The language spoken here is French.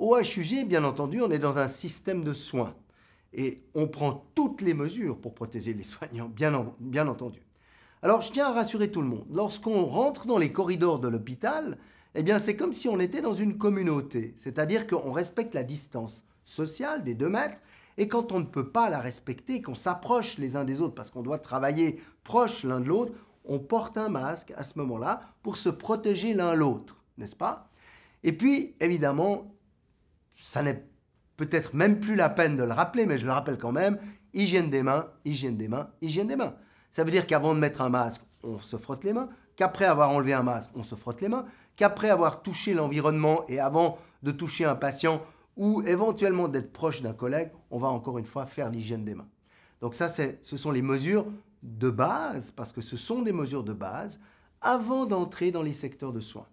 Au HUG, bien entendu, on est dans un système de soins. Et on prend toutes les mesures pour protéger les soignants, bien entendu. Alors, je tiens à rassurer tout le monde. Lorsqu'on rentre dans les corridors de l'hôpital, eh bien, c'est comme si on était dans une communauté. C'est-à-dire qu'on respecte la distance sociale des 2 mètres. Et quand on ne peut pas la respecter, qu'on s'approche les uns des autres parce qu'on doit travailler proche l'un de l'autre, on porte un masque à ce moment-là pour se protéger l'un l'autre, n'est-ce pas? Et puis, évidemment, ça n'est peut-être même plus la peine de le rappeler, mais je le rappelle quand même, hygiène des mains, hygiène des mains, hygiène des mains. Ça veut dire qu'avant de mettre un masque, on se frotte les mains, qu'après avoir enlevé un masque, on se frotte les mains, qu'après avoir touché l'environnement et avant de toucher un patient ou éventuellement d'être proche d'un collègue, on va encore une fois faire l'hygiène des mains. Donc ça, ce sont les mesures de base, parce que ce sont des mesures de base, avant d'entrer dans les secteurs de soins.